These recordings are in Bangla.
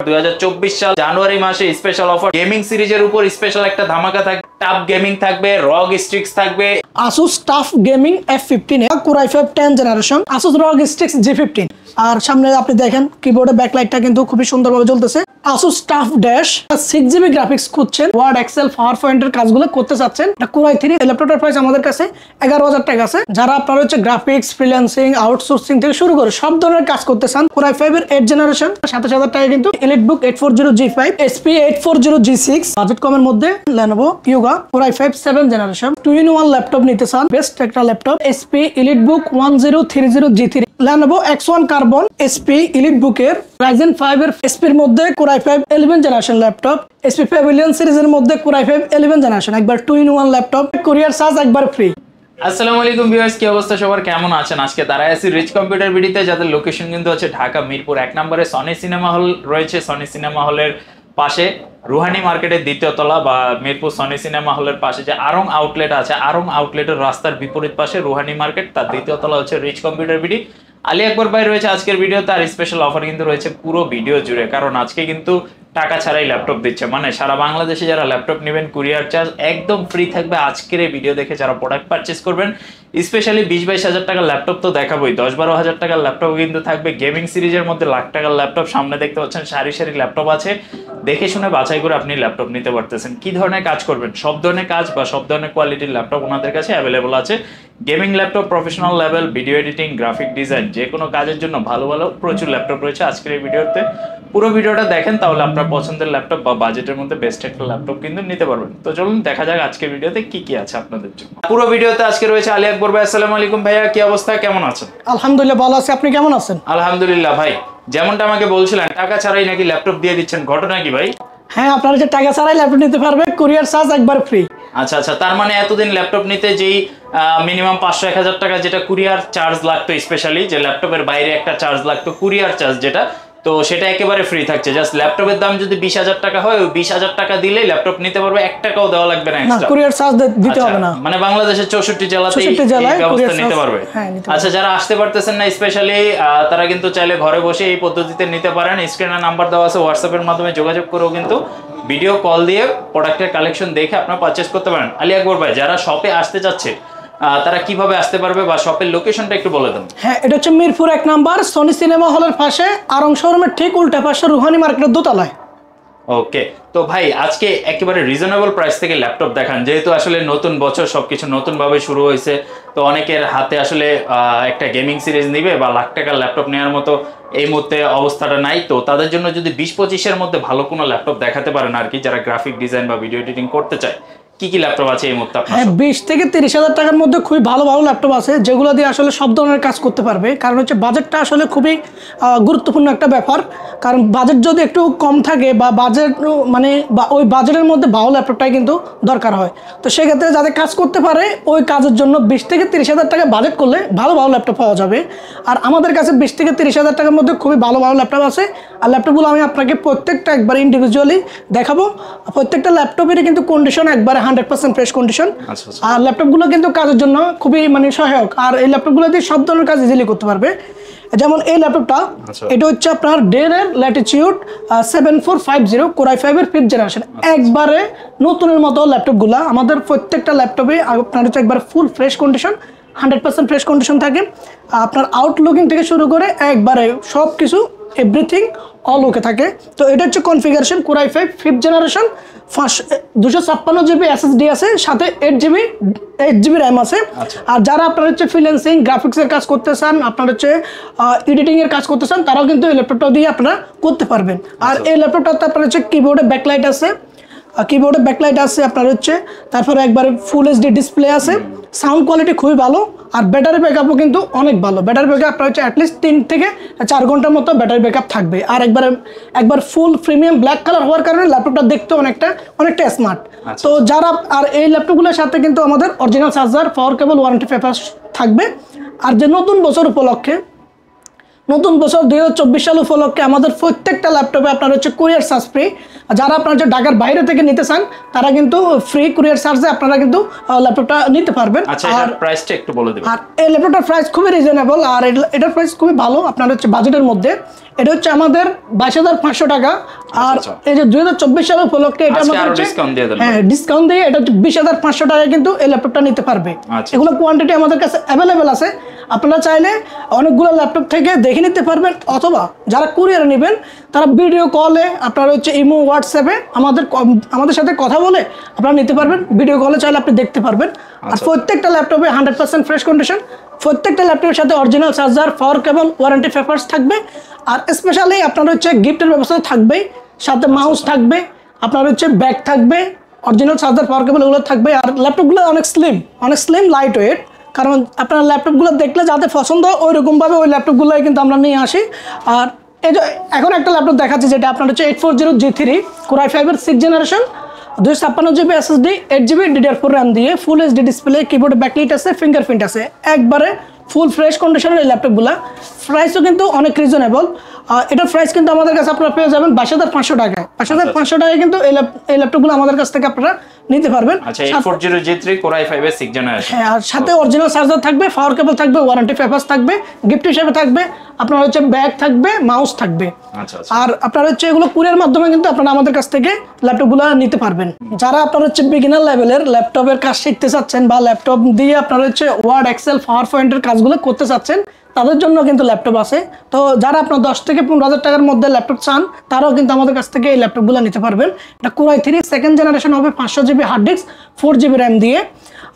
2024 সাল জানুয়ারি মাসে স্পেশাল অফার গেমিং সিরিজের উপর স্পেশাল একটা ধামাকা থাকবে। টাফ গেমিং থাকবে, রগ স্ট্রিক্স থাকবে, Asus tough gaming F15 Core i5 10 generation, Asus ROG Strix G15। আর সামনে আপনি দেখেন কিবোর্ডে ব্যাকলাইটটা কিন্তু খুবই সুন্দরভাবে জ্বলতেছে। Asus tough dash 6GB graphics খুঁজছেন, ওয়ার্ড এক্সেল পাওয়ার পয়েন্টের কাজগুলো করতে চাচ্ছেন, এটা Core i3 ল্যাপটপটার প্রাইস আমাদের কাছে 11,000 টাকা আছে। যারা আপনারা হচ্ছে গ্রাফিক্স, ফ্রিল্যান্সিং, আউটসোর্সিং থেকে শুরু করে সব ধরনের কাজ করতে চান, Core i5 এর 8 জেনারেশন 27,000 টাকা কিন্তু EliteBook 840G5 SP 840G6 budget কমের মধ্যে Lenovo Yoga Core i5 7 generation 2-in-1 laptop নিতে চান, বেস্ট একটা laptop SP EliteBook 1030G3 Lenovo X1 Carbon SP EliteBook এর Ryzen 5 এর SP এর মধ্যে Core i5 11 generation laptop, SP Pavilion সিরিজের মধ্যে Core i5 11 জেনারেশন, একবার 2-in-1 ল্যাপটপ, কুরিয়ার চার্জ একবার ফ্রি। আসসালামু আলাইকুম ভিউয়ার্স, কি অবস্থা সবার, কেমন আছেন? আজকে দাঁড়ায় আছি রিচ কম্পিউটার বিডিতে, যাদের লোকেশন কিন্তু হচ্ছে ঢাকা মিরপুর 1 নম্বরে সনি সিনেমা হল রয়েছে। সনি সিনেমা হলের পাশে রুহানি মার্কেটের দ্বিতীয় তলা বা মিরপুর সনি সিনেমা হলের পাশে যে আরং আউটলেট আছে, আরং আউটলেটের রাস্তার বিপরীত পাশে রুহানি মার্কেট, তার দ্বিতীয় তলা হচ্ছে rich computer BD. Ali Akbar ভাই রয়েছে আজকের ভিডিওতে, আর স্পেশাল অফার কিন্তু রয়েছে পুরো ভিডিও জুড়ে, কারণ আজকে কিন্তু টাকা ছাড়াই ল্যাপটপ দিচ্ছে, মানে সারা বাংলাদেশে যারা ল্যাপটপ নেবেন কুরিয়ার চার্জ একদম ফ্রি থাকবে। আজকের এই ভিডিও দেখে যারা প্রোডাক্ট পারচেস করবেন, স্পেশালি 20-22 হাজার টাকার ল্যাপটপ তো দেখাবোই, 10-12 হাজার টাকার ল্যাপটপ কিন্তু থাকবে। গেমিং সিরিজের মধ্যে লাখ টাকার ল্যাপটপ সামনে দেখতে পাচ্ছেন, সারি সারি ল্যাপটপ আছে, দেখে শুনে বাছাই করে আপনি ল্যাপটপ নিতে পারতেছেন। কি ধরনের কাজ করবেন, সব ধরনের কাজ বা সব ধরনের কোয়ালিটির ল্যাপটপ ওনাদের কাছে অ্যাভেলেবল আছে। Gaming laptop, professional level, video editing, graphic design, যে কোনো কাজের জন্য ভালো ভালো প্রচুর ল্যাপটপ রয়েছে। আজকের এই ভিডিওতে পুরো ভিডিওটা দেখেন, তাহলে আপনার পছন্দের ল্যাপটপ বা বাজেটের মধ্যে বেস্ট একটা ল্যাপটপ কিন্তু নিতে পারবেন। তো চলুন দেখা যাক আজকের ভিডিওতে কি কি আছে আপনাদের জন্য। পুরো ভিডিওতে আজকে রয়েছে আলী আকবর ভাই। আসসালামু আলাইকুম ভাইয়া, কি অবস্থা, কেমন আছেন? আলহামদুলিল্লাহ ভালো আছি, আপনি কেমন আছেন? আলহামদুলিল্লাহ ভাই, যেমনটা আমাকে বলছিলেন টাকা ছাড়াই নাকি ল্যাপটপ দিয়ে দিচ্ছেন, ঘটনা কি ভাই? হ্যাঁ, আপনারা যে টাকা ছাড়াই ল্যাপটপ নিতে পারবে, কুরিয়ার চার্জ একবার ফ্রি। আচ্ছা আচ্ছা, তার মানে এতদিন ল্যাপটপ নিতে যেই মিনিমাম 500-1000 টাকা যেটা কুরিয়ার চার্জ লাগতো, স্পেশালি যে ল্যাপটপের বাইরে একটা চার্জ লাগতো কুরিয়ার চার্জ যেটা, তো সেটা একেবারে ফ্রি থাকছে। জাস্ট ল্যাপটপের দাম যদি 20,000 টাকা হয়, ওই 20,000 টাকা দিলেই ল্যাপটপ নিতে পারবে, 1 টাকাও দেওয়া লাগবে না এক্সট্রা, কুরিয়ার চার্জ দিতে হবে না। মানে বাংলাদেশের 64 জেলাতে এই ব্যবস্থা নিতে পারবে। আচ্ছা, যারা আসতে পারতেছেন না স্পেশালি, তারা কিন্তু চাইলে ঘরে বসে এই পদ্ধতিতে নিতে পারেন। স্ক্রিনে নাম্বার দেওয়া আছে, হোয়াটসঅ্যাপের মাধ্যমে যোগাযোগ করেও কিন্তু ভিডিও কল দিয়ে প্রোডাক্টের কালেকশন দেখে আপনারা পারচেজ করতে পারেন। আলী আকবর ভাই, যারা শপে আসতে চাচ্ছে তারা কিভাবে আসতে পারবে বা শপের লোকেশনটা একটু বলে দেন। হ্যাঁ, এটা হচ্ছে মিরপুর 1 নম্বর সনি সিনেমা হলের পাশে, আরং শোরুমের ঠিক উল্টা পাশে রুহানি মার্কেটের দোতলায়। ওকে, তো ভাই আজকে একেবারে রিজনেবল প্রাইস থেকে ল্যাপটপ দেখান, যেহেতু আসলে নতুন বছর, সবকিছু নতুন ভাবে শুরু হয়েছে, তো অনেকের হাতে আসলে একটা গেমিং সিরিজ নিবে বা লাখ টাকার ল্যাপটপ নেওয়ার মতো এই মুহূর্তে অবস্থাটা নাই, তো তাদের জন্য যদি 20-25 মধ্যে ভালো কোনো ল্যাপটপ দেখাতে পারেন আর কি, যারা গ্রাফিক ডিজাইন বা ভিডিও এডিটিং করতে চায়, কি কি ল্যাপটপ আছে এই মুহূর্তে আপনার? হ্যাঁ, 20-30 হাজার টাকার মধ্যে খুবই ভালো ভালো ল্যাপটপ আছে, যেগুলো দিয়ে আসলে সব ধরনের কাজ করতে পারবে। কারণ হচ্ছে বাজেটটা আসলে খুবই গুরুত্বপূর্ণ একটা ব্যাপার, কারণ বাজেট যদি একটু কম থাকে বা বাজেট মানে বা ওই বাজেটের মধ্যে ভালো ল্যাপটপটাই কিন্তু দরকার হয়। তো সেক্ষেত্রে যাদের কাজ করতে পারে ওই কাজের জন্য 20-30 হাজার টাকা বাজেট করলে ভালো ভালো ল্যাপটপ পাওয়া যাবে। আর আমাদের কাছে 20-30 হাজার টাকার মধ্যে খুবই ভালো ভালো ল্যাপটপ আছে, আর ল্যাপটপগুলো আমি আপনাকে প্রত্যেকটা একবার ইন্ডিভিজুয়ালি দেখাবো। প্রত্যেকটা ল্যাপটপেরই কিন্তু কন্ডিশন একবারে 100% ফ্রেশ কন্ডিশন, আর ল্যাপটপগুলো কিন্তু কাজের জন্য খুবই মানে সহায়ক, আর এই ল্যাপটপগুলো দিয়ে সব ধরনের কাজ ইজিলি করতে পারবে। যেমন এই ল্যাপটপটা, এটা হচ্ছে আপনার ডেলের ল্যাটিটিউড 7450 Core i5 এর 5th জেনারেশন, একবারে নতুনের মতো ল্যাপটপগুলো। আমাদের প্রত্যেকটা ল্যাপটপে আপনার হচ্ছে একবার ফুল ফ্রেশ কন্ডিশন, 100% ফ্রেশ কন্ডিশন থাকে। আপনার আউটলুকিং থেকে শুরু করে একবারে সব কিছু এভরিথিং অল ওকে থাকে। তো এটা হচ্ছে configuration Core i5 5th generation, 256GB SSD আছে, সাথে 8GB র্যাম আছে। আর যারা আপনার হচ্ছে ফ্রিল্যান্সিং, গ্রাফিক্সের কাজ করতে চান, আপনার হচ্ছে এডিটিং এর কাজ করতে চান, তারাও কিন্তু এই ল্যাপটপটা দিয়ে আপনারা করতে পারবেন। আর এই ল্যাপটপটাতে আপনার হচ্ছে কিবোর্ডে ব্যাকলাইট আছে, আপনার হচ্ছে তারপরে একবারে ফুল এইচডি ডিসপ্লে আছে, সাউন্ড কোয়ালিটি খুবই ভালো, আর ব্যাটারি ব্যাকআপও কিন্তু অনেক ভালো। ব্যাটারি ব্যাকআপ আপনার হচ্ছে অ্যাটলিস্ট 3 থেকে 4 ঘন্টার মতো ব্যাটারি ব্যাকআপ থাকবে। আর একবার ফুল প্রিমিয়াম ব্ল্যাক কালার হওয়ার কারণে ল্যাপটপটা দেখতে অনেকটা স্মার্ট। তো যারা, আর এই ল্যাপটপগুলোর সাথে কিন্তু আমাদের original charger, power cable, warranty paper থাকবে। আর যে নতুন বছর উপলক্ষে নতুন বছর 2024 সাল উপলক্ষে আমাদের প্রত্যেকটা ল্যাপটপে আপনার হচ্ছে কুরিয়ার চার্জ ফ্রি। যারা আপনার হচ্ছে ঢাকার বাইরে থেকে নিতে চান তারা কিন্তু ফ্রি কুরিয়ার চার্জে আপনারা কিন্তু ল্যাপটপটা নিতে পারবেন। আচ্ছা, এর প্রাইসটা একটু বলে দিবেন। আর এই ল্যাপটপটার প্রাইস খুবই রিজনেবল, আর এটার প্রাইস খুবই ভালো আপনার হচ্ছে বাজেটের মধ্যে। এটা হচ্ছে আমাদের 22,500 টাকা। আর এই যে 2024 সাল উপলক্ষে এটা আমাদের ডিসকাউন্ট দিয়ে এটা 20,500 টাকা কিন্তু এই ল্যাপটপটা নিতে পারবে। এগুলো কোয়ান্টিটি আমাদের কাছে অ্যাভেলেবেল আছে। আপনারা চাইলে অনেকগুলো ল্যাপটপ থেকে দেখে নিতে পারবেন, অথবা যারা কুরিয়ারে নেবেন তারা ভিডিও কলে আপনারা হচ্ছে ইমো হোয়াটসঅ্যাপে আমাদের সাথে কথা বলে আপনারা নিতে পারবেন। ভিডিও কলে চাইলে আপনি দেখতে পারবেন। আর প্রত্যেকটা ল্যাপটপে 100% ফ্রেশ কন্ডিশন, প্রত্যেকটা ল্যাপটপের সাথে original charger, power cable, warranty papers থাকবে। আর স্পেশালি আপনার হচ্ছে গিফটের ব্যবস্থা থাকবেই, সাথে মাউস থাকবে, আপনার হচ্ছে ব্যাগ থাকবে, অরিজিনাল চার্জার, পাওয়ার কেবল এগুলো থাকবে। আর ল্যাপটপগুলো অনেক স্লিম লাইট ওয়েট, কারণ আপনার ল্যাপটপগুলো দেখলে যাতে পছন্দ ওই রকমভাবে ওই ল্যাপটপগুলোই কিন্তু আমরা নিয়ে আসি। আর এই যে এখন একটা ল্যাপটপ দেখাচ্ছি যেটা আপনার হচ্ছে 840G3 Core i5-এর 6th generation, 256GB SSD, 8GB DDR4 RAM দিয়ে ফুল HD ডিসপ্লে, কিবোর্ডে ব্যাকলাইট আছে, ফিঙ্গারপ্রিন্ট আছে, একবারে ফুল ফ্রেশ কন্ডিশনের এই ল্যাপটপগুলো। প্রাইসও কিন্তু অনেক রিজনেবল। এটার প্রাইস কিন্তু আমাদের কাছে আপনারা পেয়ে যাবেন 22,500 টাকায়। 22,500 টাকায় কিন্তু এই ল্যাপটপগুলো আমাদের কাছ থেকে আপনারা নিতে পারবেন। আচ্ছা, 840G3 Core i5-এর 6th জেনারেশন। হ্যাঁ, আর সাথে অরিজিনাল চার্জার থাকবে, পাওয়ার কেবল থাকবে, ওয়ারেন্টি পেপারস থাকবে, গিফট হিসেবে থাকবে, আপনার হচ্ছে ব্যাগ থাকবে, মাউস থাকবে। আর আপনার হচ্ছে এগুলো কুরিয়ার মাধ্যমে কিন্তু আপনারা আমাদের কাছ থেকে ল্যাপটপগুলো নিতে পারবেন। যারা আপনার হচ্ছে বিগিনার লেভেলের ল্যাপটপের কাজ শিখতে চাচ্ছেন বা ল্যাপটপ দিয়ে আপনারা হচ্ছে ওয়ার্ড, এক্সেল, পাওয়ার পয়েন্টের কাজগুলো করতে চাচ্ছেন, তাদের জন্য কিন্তু ল্যাপটপ আছে। তো যারা আপনার 10 থেকে 15,000 টাকার মধ্যে ল্যাপটপ চান তারাও কিন্তু আমাদের কাছ থেকে এই ল্যাপটপগুলো নিতে পারবেন। এটা Core i3 2nd জেনারেশন হবে, 500GB hard disk, 4GB RAM দিয়ে।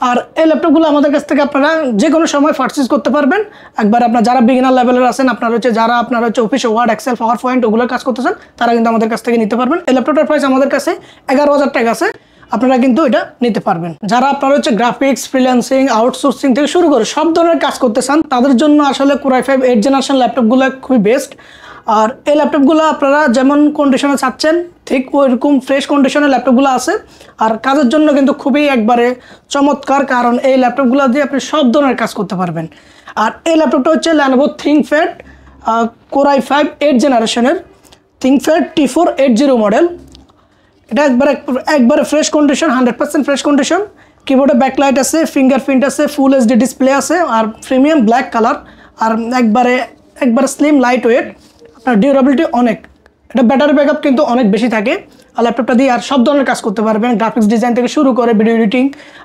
আর এই ল্যাপটপগুলো আমাদের কাছ থেকে আপনারা যে কোনো সময় পারচেজ করতে পারবেন। একবার আপনার যারা বিগিনার লেভেলের আছেন, আপনার হচ্ছে যারা আপনার হচ্ছে অফিসে ওয়ার্ড, এক্সেল, পাওয়ার পয়েন্ট ওগুলোর কাজ করতেছেন, তারা কিন্তু আমাদের কাছ থেকে নিতে পারবেন। এই ল্যাপটপটার প্রাইস আমাদের কাছে 11,000 টাকা আছে, আপনারা কিন্তু এটা নিতে পারবেন। যারা আপনারা হচ্ছে গ্রাফিক্স, ফ্রিল্যান্সিং, আউটসোর্সিং থেকে শুরু করে সব ধরনের কাজ করতে চান, তাদের জন্য আসলে Core i5 8th জেনারেশন ল্যাপটপগুলো খুবই বেস্ট। আর এই ল্যাপটপগুলো আপনারা যেমন কন্ডিশনে চাচ্ছেন ঠিক ওইরকম ফ্রেশ কন্ডিশনের ল্যাপটপগুলো আছে। আর কাজের জন্য কিন্তু খুবই একবারে চমৎকার, কারণ এই ল্যাপটপগুলো দিয়ে আপনি সব ধরনের কাজ করতে পারবেন। আর এই ল্যাপটপটা হচ্ছে Lenovo ThinkPad Core i5 8th জেনারেশনের ThinkPad T480 মডেল। এটা একবারে ফ্রেশ কন্ডিশন, 100% ফ্রেশ কন্ডিশন। কিবোর্ডে ব্যাকলাইট আছে, ফিঙ্গারপ্রিন্ট আছে, ফুল HD ডিসপ্লে আছে, আর প্রিমিয়াম ব্ল্যাক কালার, আর একবারে স্লিম লাইট ওয়েট। আপনার ডিউরেবিলিটি অনেক, এটা ব্যাটারি ব্যাকআপ কিন্তু অনেক বেশি থাকে। আর ল্যাপটপটা দিয়ে আর সব ধরনের কাজ করতে পারবেন, গ্রাফিক্স ডিজাইন থেকে শুরু করে ভিডিও এডিটিং,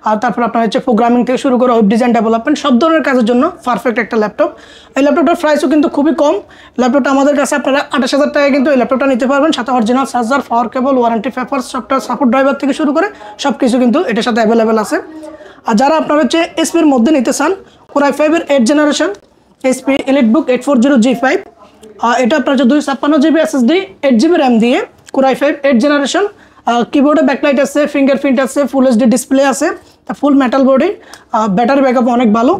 আর তারপর আপনার হচ্ছে প্রোগ্রামিং থেকে শুরু করে ওয়েব ডিজাইন ডেভেলপমেন্ট, সব ধরনের কাজের জন্য পারফেক্ট একটা ল্যাপটপ। এই ল্যাপটপটার প্রাইসও কিন্তু খুবই কম। ল্যাপটপটা আমাদের কাছে আপনারা 28,000 টাকায় কিন্তু এই ল্যাপটপটা নিতে পারবেন, সাথে original charger, power cable, warranty papers, software support driver থেকে শুরু করে সব কিছু কিন্তু এটার সাথে অ্যাভেলেবেল আছে। আর যারা আপনার হচ্ছে এসপির মধ্যে নিতে চান, Core i5-এর 8th generation HP EliteBook 840G5, এটা আপনার হচ্ছে 256GB SSD, 8GB RAM দিয়ে Core i5 8th জেনারেশন। কিবোর্ডে ব্যাকলাইট আছে, ফিঙ্গারপ্রিন্ট আছে, ফুল HD ডিসপ্লে আছে, full metal body, battery backup অনেক ভালো।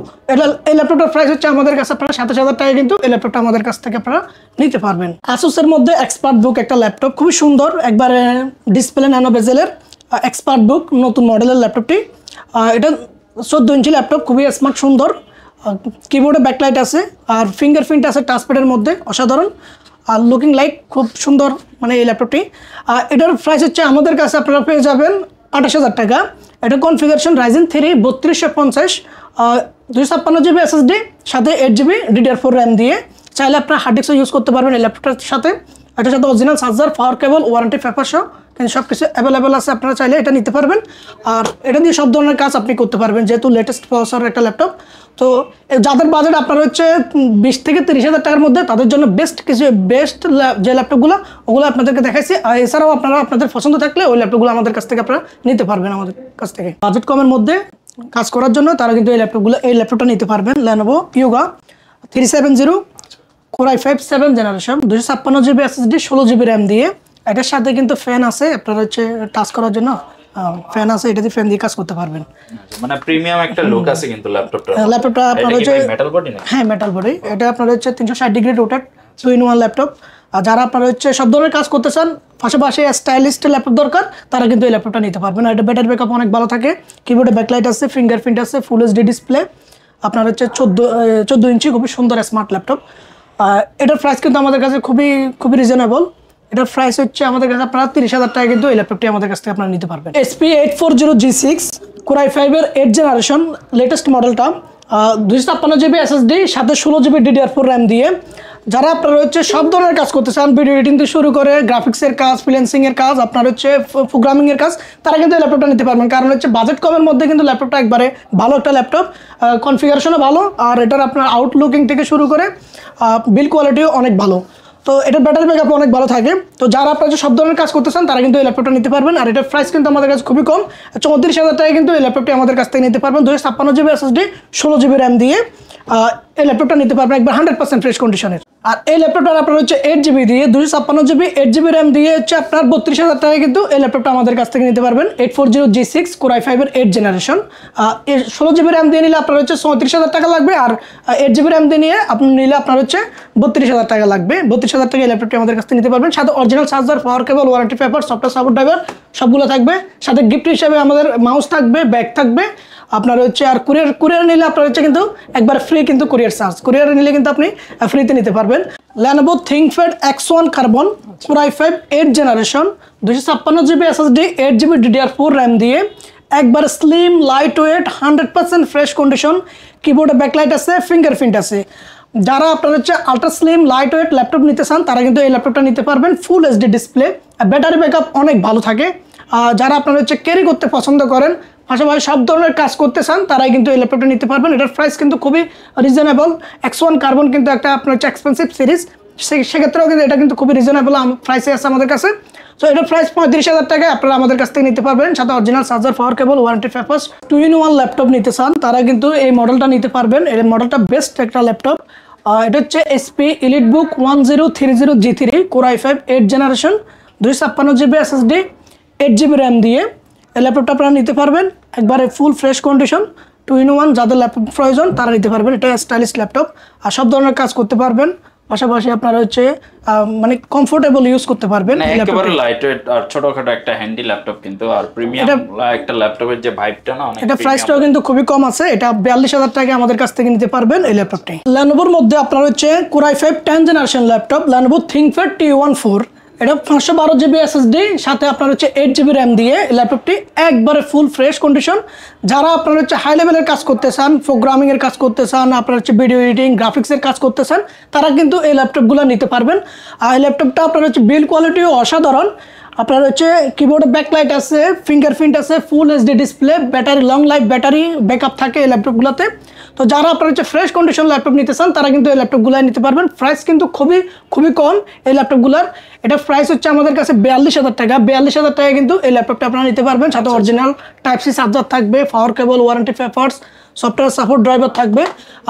এই ল্যাপটপটার প্রাইস হচ্ছে আমাদের কাছে আপনারা 27,000 টাকায় কিন্তু এই ল্যাপটপটা আমাদের কাছ থেকে আপনারা নিতে পারবেন। Asus-এর মধ্যে ExpertBook একটা ল্যাপটপ, খুবই সুন্দর, একবারে ডিসপ্লে ন্যানো বেজেলের ExpertBook নতুন মডেলের ল্যাপটপটি। এটা 14 ইঞ্চি ল্যাপটপ, খুবই স্মার্ট, সুন্দর। কিবোর্ডে ব্যাকলাইট আছে, আর ফিঙ্গারপ্রিন্ট আছে টাচপ্যাডের মধ্যে, অসাধারণ। আর লুকিং লাইক খুব সুন্দর মানে এই ল্যাপটপটি। এটার প্রাইস হচ্ছে আমাদের কাছে আপনারা পেয়ে যাবেন 28,000 টাকা। এটা কনফিগারেশন Ryzen 3 3250, 256GB SSD, সাথে 8GB DDR4 RAM দিয়ে। চাইলে আপনারা হার্ড ডিস্কও ইউজ করতে পারবেন এই ল্যাপটপটার সাথে। এটার সাথে original charger, power cable, warranty paper সহ কিন্তু সব কিছু অ্যাভেলেবেল আছে, আপনারা চাইলে এটা নিতে পারবেন। আর এটা দিয়ে সব ধরনের কাজ আপনি করতে পারবেন, যেহেতু লেটেস্ট প্রসেসরের একটা ল্যাপটপ। তো যাদের বাজেট আপনার হচ্ছে 20 থেকে 30,000 টাকার মধ্যে, তাদের জন্য বেস্ট যে ল্যাপটপগুলো ওগুলো আপনাদেরকে দেখাইছি। আর এছাড়াও আপনারা আপনাদের পছন্দ থাকলে ওই ল্যাপটপগুলো আমাদের কাছ থেকে আপনারা নিতে পারবেন আমাদের কাছ থেকে। বাজেট কমের মধ্যে কাজ করার জন্য তারা কিন্তু এই ল্যাপটপটা নিতে পারবেন। Lenovo Yoga 370 Core i5 7th generation, 256GB SSD, 16GB RAM দিয়ে। এটার সাথে কিন্তু ফ্যান আছে, আপনারা হচ্ছে টাচ করার জন্য ফ্যান আছে, এটা দিয়ে ফ্যান দিয়ে কাজ করতে পারবেন। মানে প্রিমিয়াম একটা লুক আছে কিন্তু ল্যাপটপটা আপনার হচ্ছে মেটাল বডি না? হ্যাঁ, মেটাল বডি। এটা আপনার হচ্ছে 360 ডিগ্রি রোটেট 2-in-1 ল্যাপটপ। আর যারা আপনারা হচ্ছে সব ধরনের কাজ করতে চান, পাশাপাশি স্টাইলিশ ল্যাপটপ দরকার, তারা কিন্তু এই ল্যাপটপটা নিতে পারবেন। আর এটা ব্যাটারি ব্যাকআপ অনেক ভালো থাকে। কিবোর্ডে ব্যাকলাইট আছে, ফিঙ্গারপ্রিন্ট আছে, ফুল HD ডিসপ্লে, আপনার হচ্ছে 14 ইঞ্চি, খুবই সুন্দর স্মার্ট ল্যাপটপ। এটার প্রাইস কিন্তু আমাদের কাছে খুবই খুবই রিজনেবল। এটার প্রাইস হচ্ছে আমাদের কাছে আপনারা 30,000 টাকা কিন্তু এই ল্যাপটপটি আমাদের কাছ থেকে আপনারা নিতে পারবেন। SP840G6 Core i5-এর 8th generation latest মডেলটা, 256 জিবি SSD সাথে 16 জিবি DDR4 র্যাম দিয়ে। যারা আপনারা হচ্ছে সব ধরনের কাজ করতে চান, ভিডিও এডিটিং থেকে শুরু করে গ্রাফিক্সের কাজ, ফ্রিল্যান্সিংয়ের কাজ, আপনার হচ্ছে প্রোগ্রামিংয়ের কাজ, তারা কিন্তু এই ল্যাপটপটা নিতে পারবেন। কারণ হচ্ছে বাজেট কমের মধ্যে কিন্তু ল্যাপটপটা একবারে ভালো একটা ল্যাপটপ, কনফিগারেশনও ভালো, আর এটার আপনার আউটলুকিং থেকে শুরু করে বিল কোয়ালিটিও অনেক ভালো। তো এটার ব্যাটারি ব্যাকআপ অনেক ভালো থাকে। তো যারা আপনারা সব ধরনের কাজ করতে চান তারা কিন্তু এই ল্যাপটপটা নিতে পারবেন। আর এটার প্রাইস কিন্তু আমাদের কাছে খুবই কম, 34,000 টাকায় কিন্তু এই ল্যাপটপটি আমাদের কাছ থেকে নিতে পারবেন। 256 জিবি SSD 16 জিবি র্যাম দিয়ে এই ল্যাপটপটা নিতে পারবেন একবার 100% ফ্রেশ কন্ডিশনের। আর এই ল্যাপটপটা আপনার হচ্ছে 8 জিবি দিয়ে 256 জিবি 8 জিবি র্যাম দিয়ে হচ্ছে আপনার 32,000 টাকায় কিন্তু এই ল্যাপটপটা আমাদের কাছ থেকে নিতে পারবেন। 840G6 Core i5-এর 8th generation. 16 GB RAM দিয়ে নিলে আপনার হচ্ছে 34,000 টাকা লাগবে, আর 8 জিবি র্যাম দিয়ে নিয়ে আপনি নিলে আপনার হচ্ছে 32,000 টাকা লাগবে। 32,000 টাকা এই ল্যাপটপটি আমাদের কাছ থেকে নিতে পারবেন। সাথে original charger, power cable, warranty paper, software support driver সবগুলো থাকবে। সাথে গিফট হিসাবে আমাদের মাউস থাকবে, ব্যাগ থাকবে আপনার হচ্ছে। আর কুরিয়ার নিলে আপনার হচ্ছে কিন্তু একবার ফ্রি, কিন্তু কুরিয়ার চার্জ, কুরিয়ার নিলে কিন্তু আপনি ফ্রিতে নিতে পারবেন। Lenovo ThinkPad X1 Carbon Core i5 8th generation 256 GB SSD 8 GB DDR4 RAM দিয়ে একবার slim, light weight, 100% fresh condition. কিবোর্ডে ব্যাকলাইট আছে, ফিঙ্গারপ্রিন্ট আছে। যারা আপনার হচ্ছে ultra slim light weight laptop নিতে চান তারা কিন্তু এই ল্যাপটপটা নিতে পারবেন। Full HD display, battery backup অনেক ভালো থাকে। যারা আপনারা হচ্ছে ক্যারি করতে পছন্দ করেন, পাশাপাশি সব ধরনের কাজ করতে চান, তারাই কিন্তু এই ল্যাপটপটা নিতে পারবেন। এটার প্রাইস কিন্তু খুবই রিজনেবল। X1 কার্বন কিন্তু একটা আপনার হচ্ছে এক্সপেন্সিভ সিরিজ, সেক্ষেত্রেও কিন্তু এটা কিন্তু খুবই রিজনেবল প্রাইসে আছে আমাদের কাছে। সো এটার প্রাইস 35,000 টাকায় আপনারা আমাদের কাছ থেকে নিতে পারবেন। সাথে original charger, power cable, warranty papers, 2-in-1 laptop নিতে চান তারা কিন্তু এই মডেলটা নিতে পারবেন। এই মডেলটা বেস্ট একটা ল্যাপটপ। এটা হচ্ছে SP EliteBook 1030G3 Core i5 8th generation 256 GB SSD 8 GB RAM দিয়ে এই ল্যাপটপটা আপনারা নিতে পারবেন একবারে ফুল ফ্রেশ কন্ডিশন। 2-in-1 যাদের ল্যাপটপ প্রয়োজন তারা নিতে পারবেন। এটা স্টাইলিশ ল্যাপটপ, আর সব ধরনের কাজ করতে পারবেন। পাশাপাশি আপনারা হচ্ছে মানে কমফোর্টেবল ইউজ করতে পারবেন। একেবারে লাইটওয়েট আর ছোটখাটো একটা হ্যান্ডি ল্যাপটপ কিন্তু, আর প্রিমিয়াম একটা ল্যাপটপের যে ভাইবটা না, অনেক এটা প্রাইসটাও কিন্তু খুবই কম আছে। এটা 42,000 টাকায় আমাদের কাছ থেকে নিতে পারবেন এই ল্যাপটপটি। Lenovoর মধ্যে আপনার হচ্ছে Core i5 10th generation laptop Lenovo ThinkPad T14। এটা 512 জিবি SSD সাথে আপনার হচ্ছে 8 জিবি র্যাম দিয়ে ল্যাপটপটি একবারে ফুল ফ্রেশ কন্ডিশন। যারা আপনার হচ্ছে হাই লেভেলের কাজ করতে চান, প্রোগ্রামিংয়ের কাজ করতে চান, আপনার হচ্ছে ভিডিও এডিটিং, গ্রাফিক্সের কাজ করতে চান, তারা কিন্তু এই ল্যাপটপগুলো নিতে পারবেন। আর এই ল্যাপটপটা আপনার হচ্ছে বিল্ড কোয়ালিটিও অসাধারণ। আপনার হচ্ছে কিবোর্ডে ব্যাকলাইট আছে, ফিঙ্গারপ্রিন্ট আছে, full HD display, battery long life battery backup থাকে এই ল্যাপটপগুলোতে। তো যারা আপনার হচ্ছে ফ্রেশ কন্ডিশন ল্যাপটপ নিতে চান তারা কিন্তু এই ল্যাপটপগুলো নিতে পারবেন। প্রাইস কিন্তু খুবই কম এই ল্যাপটপগুলোর। এটা প্রাইস হচ্ছে আমাদের কাছে 42,000 টাকা। 42,000 টাকায় কিন্তু এই ল্যাপটপটা আপনারা নিতে পারবেন। সাথে অরিজিনাল Type-C চার্জার থাকবে, power cable, warranty papers, software support driver থাকবে।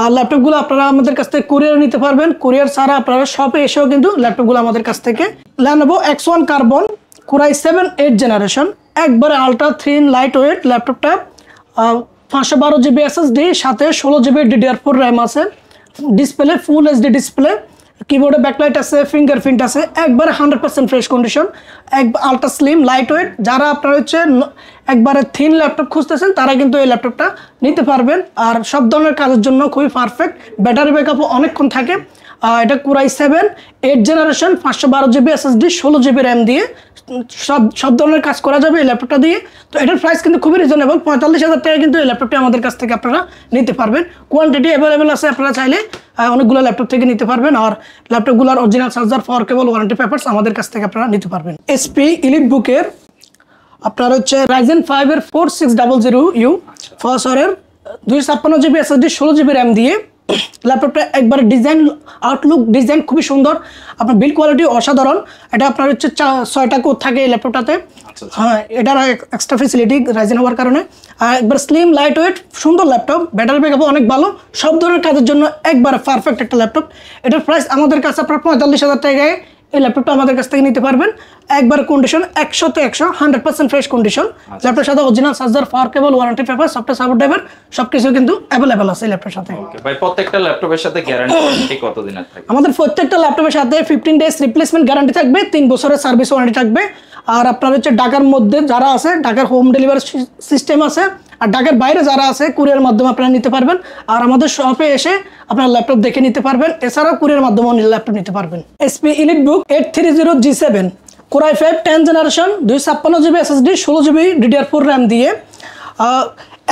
আর ল্যাপটপগুলো আপনারা আমাদের কাছ থেকে কুরিয়ার নিতে পারবেন। কুরিয়ার ছাড়া আপনারা শপে এসেও কিন্তু ল্যাপটপগুলো আমাদের কাছ থেকে। Lenovo X1 Carbon Core i7 8th generation একবারে আলট্রা থিন লাইট ওয়েট ল্যাপটপটা, 512 জিবি SSD সাথে 16 জিবি DDR4 র্যাম আছে। ডিসপ্লে ফুল HD ডিসপ্লে, কিবোর্ডে ব্যাকলাইট আছে, ফিঙ্গারপ্রিন্ট আছে, একবারে 100% fresh condition, ultra slim light weight. যারা আপনার হচ্ছে একবারে থিন ল্যাপটপ খুঁজতেছেন তারা কিন্তু এই ল্যাপটপটা নিতে পারবেন। আর সব ধরনের কাজের জন্য খুবই পারফেক্ট, ব্যাটারি ব্যাকআপও অনেকক্ষণ থাকে। এটা Core i7 8th generation 512 GB SSD 16 GB RAM দিয়ে সব ধরনের কাজ করা যাবে এই ল্যাপটপটা দিয়ে। তো এটার প্রাইস কিন্তু খুবই রিজনেবল। 45,000 টাকা কিন্তু এই ল্যাপটপটি আমাদের কাছ থেকে আপনারা নিতে পারবেন। কোয়ান্টিটি অ্যাভেলেবেল আছে, আপনারা চাইলে অনেকগুলো ল্যাপটপ থেকে নিতে পারবেন। আর ল্যাপটপগুলোর original charger, power cable, warranty papers আমাদের কাছ থেকে আপনারা নিতে পারবেন। SP EliteBook-এর আপনার হচ্ছে Ryzen 5-এর 4600U প্রসেসরের 256 জিবি SSD 16 জিবি র্যাম দিয়ে ল্যাপটপটা একবারে ডিজাইন, আউটলুক ডিজাইন খুবই সুন্দর। আপনার বিল্ড কোয়ালিটি অসাধারণ। এটা আপনার হচ্ছে 6টা কোর থাকে এই ল্যাপটপটাতে। হ্যাঁ, এটার এক্সট্রা ফেসিলিটি রাইজেন হওয়ার কারণে। আর একবার স্লিম লাইট ওয়েট সুন্দর ল্যাপটপ, ব্যাটারি ব্যাকআপ অনেক ভালো, সব ধরনের কাজের জন্য একবার পারফেক্ট একটা ল্যাপটপ। এটার প্রাইস আমাদের কাছে আপনার 45,000 টাকায় এই ল্যাপটপটা আমাদের কাছ থেকে নিতে পারবেন। একবার কন্ডিশন 100 তে 100, 100% ফ্রেশ কন্ডিশন। ল্যাপটপের সাথে original charger, power cable, warranty paper, software support driver সবকিছু কিন্তু অ্যাভেলেবেল আছে ল্যাপটপের সাথে। ওকে ভাই, প্রত্যেকটা ল্যাপটপের সাথে গ্যারান্টি কত দিনের থাকে? আমাদের প্রত্যেকটা ল্যাপটপের সাথে 15 ডেজ রিপ্লেসমেন্ট গ্যারান্টি থাকবে, 3 বছরের সার্ভিস ওয়ারেন্টি থাকবে। আর আপনার হচ্ছে ঢাকার মধ্যে যারা আছে, ঢাকার হোম ডেলিভারি সিস্টেম আছে। আর ঢাকার বাইরে যারা আছে কুরিয়ার মাধ্যমে আপনারা নিতে পারবেন, আর আমাদের শপে এসে আপনারা ল্যাপটপ দেখে নিতে পারবেন। এছাড়াও কুরিয়ার মাধ্যমেও ল্যাপটপ নিতে পারবেন। HP EliteBook 830G7 Core i5 10th generation 256GB SSD 16GB DDR4 RAM দিয়ে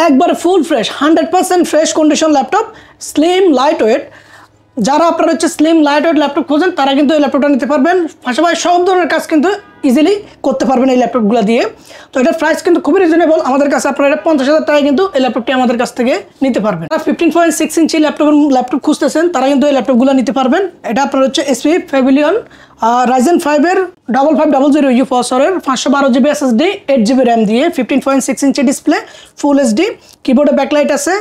একবার full fresh 100% fresh condition laptop, slim light weight. যারা আপনারা হচ্ছে স্লিম লাইট ওয়েট ল্যাপটপ খোঁজেন তারা কিন্তু এই ল্যাপটপটা নিতে পারবেন। পাশাপাশি সব ধরনের কাজ কিন্তু ইজিলি করতে পারবেন এই ল্যাপটপগুলো দিয়ে। তো এটার প্রাইস কিন্তু খুবই রিজনেবল আমাদের কাছে। আপনারা এটা 50,000 টাকায় কিন্তু এই ল্যাপটপটি আমাদের কাছ থেকে নিতে পারবেন। 15.6 ইঞ্চি ল্যাপটপ খুঁজতেছেন তারা কিন্তু এই ল্যাপটপগুলো নিতে পারবেন। এটা আপনার হচ্ছে HP Pavilion Ryzen 5 এর 5500U প্রসেসরের 512GB SSD 8GB RAM দিয়ে 15.6 ইঞ্চি ডিসপ্লে, ফুল HD, কিবোর্ডে ব্যাকলাইট আছে,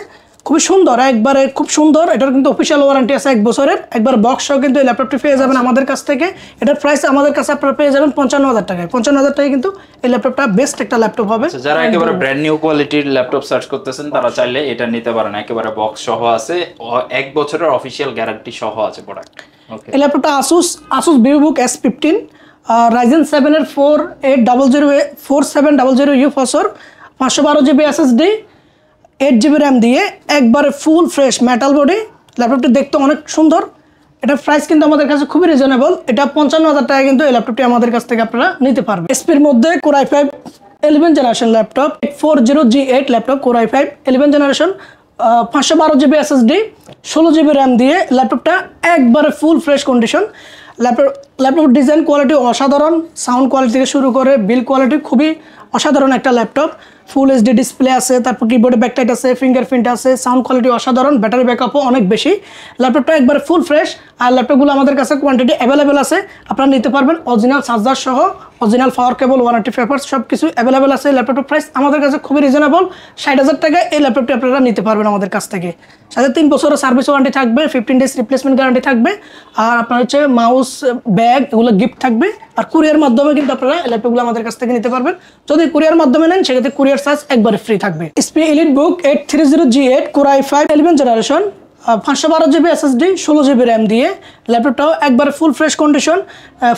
খুবই সুন্দর, একবারে খুব সুন্দর। এটার কিন্তু অফিসিয়াল ওয়ারেন্টি আছে 1 বছরের। একবার বক্স সহ কিন্তু এই ল্যাপটপটি পেয়ে যাবেন আমাদের কাছ থেকে। এটার প্রাইস আমাদের কাছে আপনারা পেয়ে যাবেন 55,000 টাকায়। 55,000 টাকায় কিন্তু এই ল্যাপটপটা বেস্ট একটা ল্যাপটপ হবে। যারা একেবারে ব্র্যান্ড নিউ কোয়ালিটির ল্যাপটপ সার্চ করতেছেন তারা চাইলে এটা নিতে পারেন। একেবারে বক্স সহ আছে, 1 বছরের অফিসিয়াল গ্যারান্টি সহ আছে প্রোডাক্ট। ওকে, এই ল্যাপটপটা Asus VivoBook S15 Ryzen 7 এর 4700U processor, 512GB SSD, 8GB RAM দিয়ে একবারে ফুল ফ্রেশ মেটাল বডি। ল্যাপটপটি দেখতে অনেক সুন্দর। এটার প্রাইস কিন্তু আমাদের কাছে খুবই রিজনেবল। এটা 55,000 টাকায় কিন্তু এই ল্যাপটপটি আমাদের কাছ থেকে আপনারা নিতে পারবেন। এসপির মধ্যে Core i5 11th generation laptop 840G8 laptop Core i5 11th generation 512GB SSD 16GB RAM দিয়ে ল্যাপটপটা একবারে full fresh condition. Laptop design quality অসাধারণ, সাউন্ড কোয়ালিটি থেকে শুরু করে বিল্ড কোয়ালিটি খুবই অসাধারণ একটা ল্যাপটপ। ফুল এইচডি ডিসপ্লে আছে, তারপর কিবোর্ডে ব্যাকলাইট আছে, ফিঙ্গারপ্রিন্ট আছে, সাউন্ড কোয়ালিটি অসাধারণ, ব্যাটারি ব্যাকআপও অনেক বেশি। ল্যাপটপটা একবারে ফুল ফ্রেশ। আর ল্যাপটপগুলো আমাদের কাছে কোয়ান্টিটি অ্যাভেলেবেল আছে, আপনারা নিতে পারবেন। অরিজিনাল চার্জার সহ, অরিজিনাল পাওয়ার কেবল, ওয়ারেন্টি পেপার সব কিছু অ্যাভেলেবেল আছে। ল্যাপটপের প্রাইস আমাদের কাছে খুবই রিজনেবল, 60,000 টাকায় এই ল্যাপটপটি আপনারা নিতে পারবেন আমাদের কাছ থেকে। সাথে 3 বছরের সার্ভিস ওয়ারেন্টি থাকবে, 15 ডেজ রিপ্লেসমেন্ট গ্যারান্টি থাকবে, আর আপনার হচ্ছে মাউস, ব্যাগ এগুলো গিফট থাকবে। আর কুরিয়ার মাধ্যমে কিন্তু আপনারা ল্যাপটপগুলো আমাদের কাছ থেকে নিতে পারবেন। যদি কুরিয়ার মাধ্যমে নেন সেক্ষেত্রে কুরিয়ার চার্জ একবারে ফ্রি থাকবে। HP EliteBook 830G8 Core i5 11th generation 512GB SSD 16GB RAM দিয়ে ল্যাপটপটাও একবারে full fresh condition,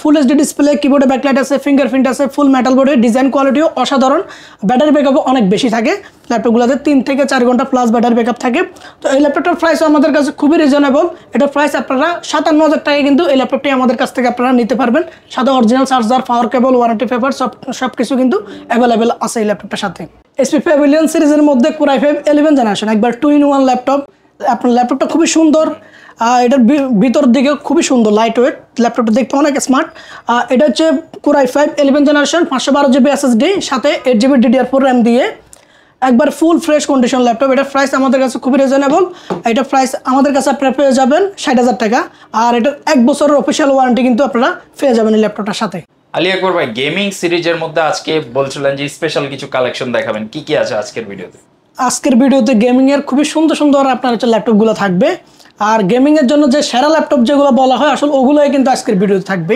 full HD display, কিবোর্ডে ব্যাকলাইট আছে, ফিঙ্গারপ্রিন্ট আছে, ফুল মেটাল বডি, ডিজাইন কোয়ালিটিও অসাধারণ, ব্যাটারি ব্যাকআপও অনেক বেশি থাকে। ল্যাপটপগুলোতে 3 থেকে 4 ঘন্টা প্লাস ব্যাটারি ব্যাকআপ থাকে। তো এই ল্যাপটপটার প্রাইসও আমাদের কাছে খুবই রিজনেবল। এটার প্রাইস আপনারা 57,000 টাকায় কিন্তু এই ল্যাপটপটি আমাদের কাছ থেকে আপনারা নিতে পারবেন। সাথে original charger, power cable, warranty paper সব কিছু কিন্তু অ্যাভেলেবেল আছে এই ল্যাপটপটার সাথে। HP Pavilion সিরিজের মধ্যে Core i5 11th জেনারেশন একবার 2-in-1 ল্যাপটপ। আপনার ল্যাপটপটা খুবই সুন্দর, এটার ভিতর দিকে খুবই সুন্দর, লাইট ওয়েট, ল্যাপটপটা দেখতে অনেক স্মার্ট। এটা হচ্ছে Core i5 11th generation 512GB SSD সাথে 8GB DDR4 RAM দিয়ে একবার ফুল ফ্রেশ কন্ডিশন ল্যাপটপ। এটার প্রাইস আমাদের কাছে খুবই রিজনেবল। এটা প্রাইস আমাদের কাছে আপনারা পেয়ে যাবেন 60,000 টাকা। আর এটার 1 বছরের অফিসিয়াল ওয়ারেন্টি কিন্তু আপনারা পেয়ে যাবেন এই ল্যাপটপটার সাথে। আলী আকবর ভাই, গেমিং সিরিজের মধ্যে আজকে বলছিলেন যে স্পেশাল কিছু কালেকশন দেখাবেন, কি কি আছে আজকের ভিডিওতে? আজকের ভিডিওতে গেমিংয়ের খুবই সুন্দর সুন্দর আপনার হচ্ছে ল্যাপটপগুলো থাকবে। আর গেমিংয়ের জন্য যে সেরা ল্যাপটপ যেগুলো বলা হয় আসলে ওগুলোই কিন্তু আজকের ভিডিওতে থাকবে।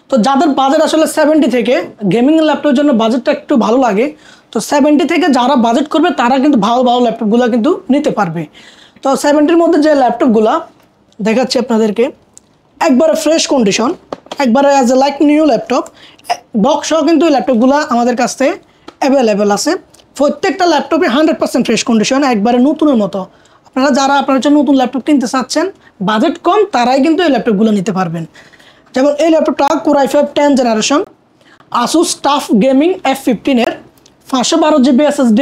তো যাদের বাজেট আসলে 70 থেকে, গেমিংয়ের ল্যাপটপের জন্য বাজেটটা একটু ভালো লাগে, তো 70 থেকে যারা বাজেট করবে তারা কিন্তু ভালো ভালো ল্যাপটপগুলো কিন্তু নিতে পারবে। তো 70-র মধ্যে যে ল্যাপটপগুলো দেখাচ্ছি আপনাদেরকে, একবারে ফ্রেশ কন্ডিশন, একবারে as a like new laptop, box সহ কিন্তু এই ল্যাপটপগুলো আমাদের কাছ থেকে অ্যাভেলেবেল আছে। প্রত্যেকটা ল্যাপটপে 100% ফ্রেশ কন্ডিশন, একবারে নতুনের মতো। আপনারা যারা আপনার হচ্ছে নতুন ল্যাপটপ কিনতে চাচ্ছেন, বাজেট কম, তারাই কিন্তু এই ল্যাপটপগুলো নিতে পারবেন। যেমন এই ল্যাপটপটা Core i5 10th generation Asus TUF Gaming F15 এর 512GB SSD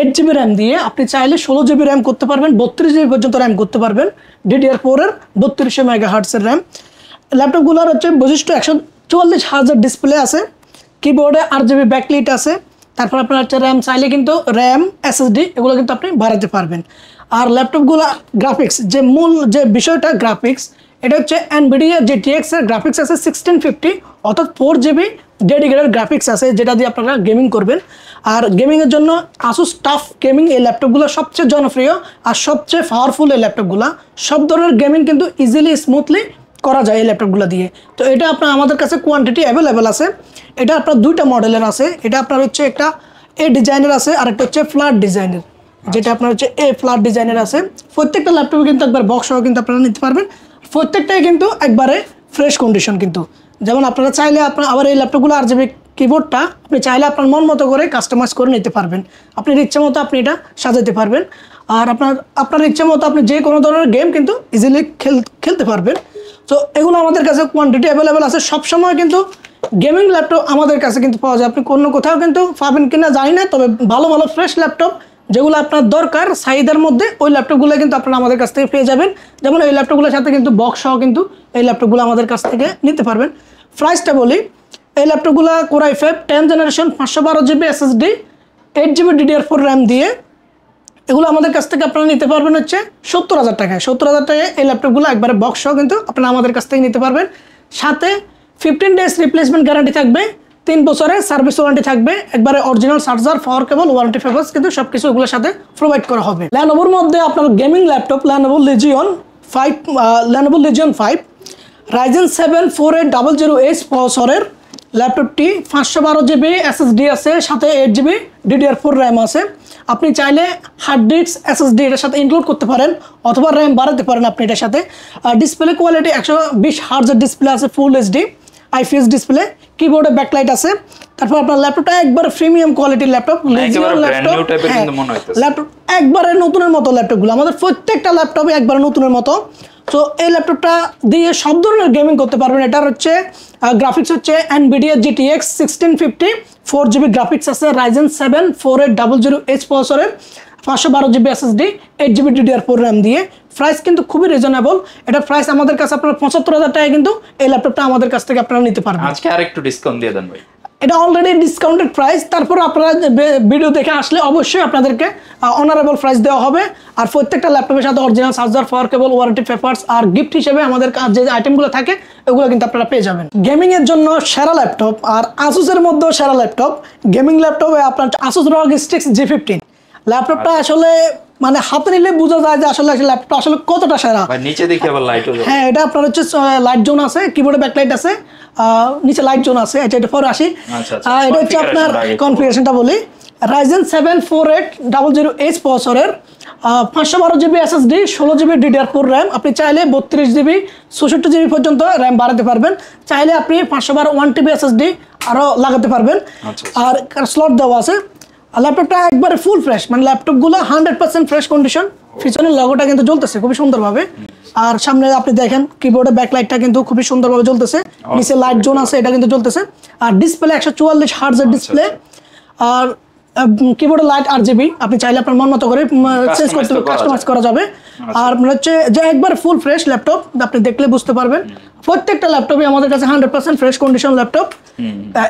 8GB RAM দিয়ে আপনি চাইলে 16GB RAM করতে পারবেন, 32GB পর্যন্ত RAM করতে পারবেন, DDR4 এর 3200 MHz এর RAM। ল্যাপটপগুলোর হচ্ছে বৈশিষ্ট্য 144Hz ডিসপ্লে আছে, কিবোর্ডে RGB ব্যাকলাইট আছে। তারপর আপনার হচ্ছে র্যাম চাইলে কিন্তু র্যাম, SSD এগুলো কিন্তু আপনি বাড়াতে পারবেন। আর ল্যাপটপগুলো গ্রাফিক্স, যে মূল যে বিষয়টা গ্রাফিক্স, এটা হচ্ছে NVIDIA GTX এর গ্রাফিক্স আছে 1650, অর্থাৎ 4GB ডেডিকেটেড গ্রাফিক্স আছে, যেটা দিয়ে আপনারা গেমিং করবেন। আর গেমিংয়ের জন্য Asus TUF Gaming এই ল্যাপটপগুলো সবচেয়ে জনপ্রিয় আর সবচেয়ে পাওয়ারফুল এই ল্যাপটপগুলো। সব ধরনের গেমিং কিন্তু ইজিলি স্মুথলি করা যায় এই ল্যাপটপগুলো দিয়ে। তো এটা আপনার আমাদের কাছে কোয়ান্টিটি অ্যাভেলেবেল আছে। এটা আপনার 2টা মডেলের আছে। এটা আপনার হচ্ছে একটা এ ডিজাইনের আছে, আর একটা হচ্ছে ফ্ল্যাট ডিজাইনের, যেটা আপনার হচ্ছে এ ফ্ল্যাট ডিজাইনের আছে। প্রত্যেকটা ল্যাপটপে কিন্তু একবার বক্স সহ কিন্তু আপনারা নিতে পারবেন। প্রত্যেকটাই কিন্তু একবারে ফ্রেশ কন্ডিশন কিন্তু। যেমন আপনারা চাইলে আপনার আবার এই ল্যাপটপগুলো RGB কিবোর্ডটা আপনি চাইলে আপনার মন মতো করে কাস্টমাইজ করে নিতে পারবেন। আপনার ইচ্ছে মতো আপনি এটা সাজাতে পারবেন। আর আপনার ইচ্ছে মতো আপনি যে কোনো ধরনের গেম কিন্তু ইজিলি খেলতে পারবেন। তো এগুলো আমাদের কাছে কোয়ান্টিটি অ্যাভেলেবেল আছে। সবসময় কিন্তু গেমিং ল্যাপটপ আমাদের কাছে কিন্তু পাওয়া যায়। আপনি কোনো কোথাও কিন্তু পাবেন কিনা জানি না, তবে ভালো ভালো ফ্রেশ ল্যাপটপ যেগুলো আপনার দরকার চাহিদার মধ্যে, ওই ল্যাপটপগুলো কিন্তু আপনারা আমাদের কাছ থেকে পেয়ে যাবেন। যেমন এই ল্যাপটপগুলোর সাথে কিন্তু বক্স সহ কিন্তু এই ল্যাপটপগুলো আমাদের কাছ থেকে নিতে পারবেন। প্রাইসটা বলি, এই ল্যাপটপগুলো Core i5 10th generation 512GB SSD 8GB DDR4 RAM দিয়ে এগুলো আমাদের কাছ থেকে আপনারা নিতে পারবেন হচ্ছে 70,000 টাকায়। 70,000 টাকায় এই ল্যাপটপগুলো একবারে বক্স সহ কিন্তু আপনারা আমাদের কাছ থেকে নিতে পারবেন। সাথে 15 days রিপ্লেসমেন্ট গ্যারান্টি থাকবে, 3 বছরের সার্ভিস ওয়ারেন্টি থাকবে, একবারে original charger, power cable, warranty papers কিন্তু সবকিছু এগুলোর সাথে প্রোভাইড করা হবে। Lenovoর মধ্যে আপনার gaming laptop Lenovo Legion 5 Ryzen 7 4800H প্রসেসরের ল্যাপটপটি 512GB SSD আছে, সাথে 8GB DDR4 RAM আছে। আপনি চাইলে হার্ড ডিস্ক SSD এটার সাথে ইনক্লুড করতে পারেন অথবা RAM বাড়াতে পারেন আপনি এটার সাথে। ডিসপ্লে কোয়ালিটি 120 হার্জের ডিসপ্লে আছে, ফুল HD IPS ডিসপ্লে, কিবোর্ডে ব্যাকলাইট আছে। তারপর আপনার ল্যাপটপটা একবার প্রিমিয়াম কোয়ালিটির ল্যাপটপ, ল্যাপটপ একবারে নতুনের মতো। ল্যাপটপগুলো আমাদের প্রত্যেকটা ল্যাপটপে একবারে নতুনের মতো। তো এই ল্যাপটপটা দিয়ে সব ধরনের গেমিং করতে পারবেন। এটার হচ্ছে গ্রাফিক্স হচ্ছে NVIDIA GTX 1650 4GB গ্রাফিক্স আছে, Ryzen 7 4800H প্রসেসরের 512GB SSD 8GB DDR4 RAM দিয়ে। প্রাইস কিন্তু খুবই রিজনেবল। এটা প্রাইস আমাদের কাছে আপনারা 75,000 টাকায় কিন্তু এই ল্যাপটপটা আমাদের কাছ থেকে আপনারা নিতে পারবেন। আজকে আরেকটু ডিসকাউন্ট দিয়ে দেন ভাই। এটা অলরেডি ডিসকাউন্টেড প্রাইস, তারপর আপনারা ভিডিও দেখে আসলে অবশ্যই আপনাদেরকে অনারেবল প্রাইস দেওয়া হবে। আর প্রত্যেকটা ল্যাপটপের সাথে original charger, power cable, warranty papers আর গিফট হিসেবে আমাদের যে আইটেমগুলো থাকে ওগুলো কিন্তু আপনারা পেয়ে যাবেন। গেমিং এর জন্য সেরা ল্যাপটপ আর আসুসের মধ্যেও সেরা ল্যাপটপ গেমিং ল্যাপটপে আপনার আসুস ROG Strix G15 ল্যাপটপটা আসলে মানে হাতে নিলে বোঝা যায় যে আসলে ল্যাপটপটা আসলে কতটা সেরা। নিচে দেখি আবার লাইটও, হ্যাঁ এটা আপনার হচ্ছে লাইট জোন আছে, কিবোর্ডে ব্যাকলাইট আছে, নিচে লাইট জোন আছে। এটা পরে আসি, এটা হচ্ছে আপনার কনফিগারেশনটা বলি। Ryzen 7 4800H প্রসেসরের 512GB SSD 16GB DDR4 RAM। আপনি চাইলে 32GB 64GB পর্যন্ত RAM বাড়াতে পারবেন, চাইলে আপনি 512 1TB SSD আরও লাগাতে পারবেন। আর স্লট দেওয়া আছে। ল্যাপটপটা একবারে ফুল ফ্রেশ, মানে ল্যাপটপগুলো 100% ফ্রেশ কন্ডিশন। পিছনের লগোটা কিন্তু জ্বলতেছে খুবই সুন্দরভাবে। আর সামনে আপনি দেখেন কিবোর্ডে ব্যাকলাইটটা কিন্তু খুবই সুন্দরভাবে জ্বলতেছে, নিচে লাইট জোন আছে, এটা কিন্তু জ্বলতেছে। আর ডিসপ্লে 144 হার্জের ডিসপ্লে, আর কিবোর্ডে লাইট RGB, আপনি চাইলে আপনার মন মতো করে চেঞ্জ করতে কাস্টমাইজ করা যাবে। আর হচ্ছে যে একবার ফুল ফ্রেশ ল্যাপটপ, আপনি দেখলে বুঝতে পারবেন। প্রত্যেকটা ল্যাপটপই আমাদের কাছে 100% ফ্রেশ কন্ডিশন ল্যাপটপ।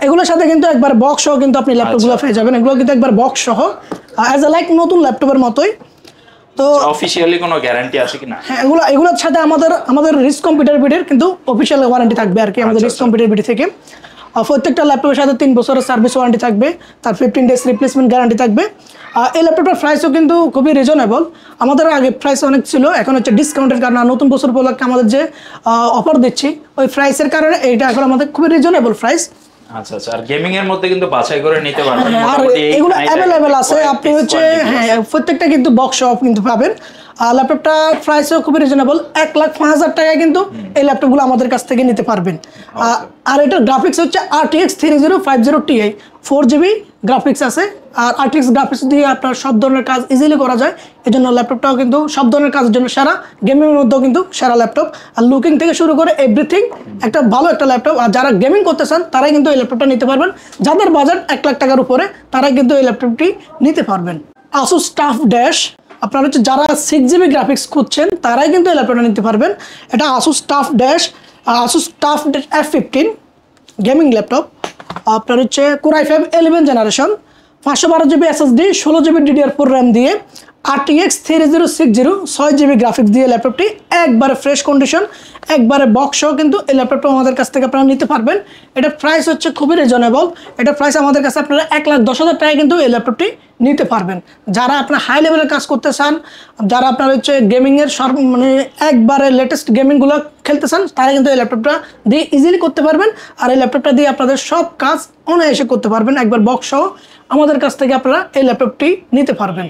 এগুলোর সাথে কিন্তু একবার বক্স সহ কিন্তু আপনি ল্যাপটপগুলো পেয়ে যাবেন। এগুলো কিন্তু একবার বক্স সহ অ্যাজ এ লাইক নতুন ল্যাপটপের মতোই। তো অফিশিয়ালি কোনো গ্যারান্টি আছে কিনা? হ্যাঁ, এগুলোর সাথে আমাদের রিস্ক কম্পিউটার বিডির কিন্তু অফিশিয়াল ওয়ারেন্টি থাকবে আর কি, আমাদের রিস্ক কম্পিউটার বিডি থেকে। প্রত্যেকটা ল্যাপটপের সাথে 3 বছরের সার্ভিস ওয়ারেন্টি থাকবে, তার 15 days রিপ্লেসমেন্ট গ্যারান্টি থাকবে। এই ল্যাপটপটার প্রাইসও কিন্তু খুবই রিজনেবল। আমাদের আগে প্রাইস অনেক ছিল, এখন হচ্ছে ডিসকাউন্টের কারণে নতুন বছর উপলক্ষে আমাদের যে অফার দিচ্ছি ওই প্রাইসের কারণে এইটা এখন আমাদের খুবই রিজনেবল প্রাইস। আচ্ছা আচ্ছা। আর গেমিং এর মধ্যে কিন্তু বাছাই করে নিতে পারবেন, আর এগুলো অ্যাভেলেবেল আছে। আপনি হচ্ছে হ্যাঁ প্রত্যেকটা কিন্তু বক্স সহ কিন্তু পাবেন। ল্যাপটপটা প্রাইসও খুবই রিজনেবল, 1,05,000 টাকায় কিন্তু এই ল্যাপটপগুলো আমাদের কাছ থেকে নিতে পারবেন। আর এটার গ্রাফিক্স হচ্ছে RTX 3050 Ti 4GB গ্রাফিক্স আছে। আর RTX গ্রাফিক্স দিয়ে আপনার সব ধরনের কাজ ইজিলি করা যায়, এই জন্য ল্যাপটপটাও কিন্তু সব ধরনের কাজের জন্য সেরা। গেমিংয়ের মধ্যেও কিন্তু সেরা ল্যাপটপ, আর লুকিং থেকে শুরু করে এভরিথিং একটা ভালো একটা ল্যাপটপ। আর যারা গেমিং করতে চান তারাই কিন্তু এই ল্যাপটপটা নিতে পারবেন। যাদের বাজেট 1 লাখ টাকার উপরে তারাই কিন্তু এই ল্যাপটপটি নিতে পারবেন। Asus TUF Dash, আপনারা হচ্ছে যারা 6GB গ্রাফিক্স খুঁজছেন তারাই কিন্তু এই ল্যাপটপটা নিতে পারবেন। এটা Asus TUF Dash F15 gaming laptop. আপনার হচ্ছে Core i5 11 generation 512GB SSD 16GB DDR4 RAM দিয়ে RTX 3060 6GB গ্রাফিক্স দিয়ে ল্যাপটপটি একবারে ফ্রেশ কন্ডিশন, একবারে বক্স সহ কিন্তু এই ল্যাপটপটা আমাদের কাছ থেকে আপনারা নিতে পারবেন। এটা প্রাইস হচ্ছে খুবই রিজনেবল। এটা প্রাইস আমাদের কাছে আপনারা 1,10,000 টাকায় কিন্তু এই ল্যাপটপটি নিতে পারবেন। যারা আপনার হাই লেভেলের কাজ করতে চান, যারা আপনার হচ্ছে গেমিংয়ের মানে একবারে লেটেস্ট গেমিংগুলো খেলতে চান, তারা কিন্তু এই ল্যাপটপটা দিয়ে ইজিলি করতে পারবেন। আর এই ল্যাপটপটা দিয়ে আপনাদের সব কাজ অনায়াসে করতে পারবেন, একবার বক্স সহ আমাদের কাছ থেকে আপনারা এই ল্যাপটপটি নিতে পারবেন।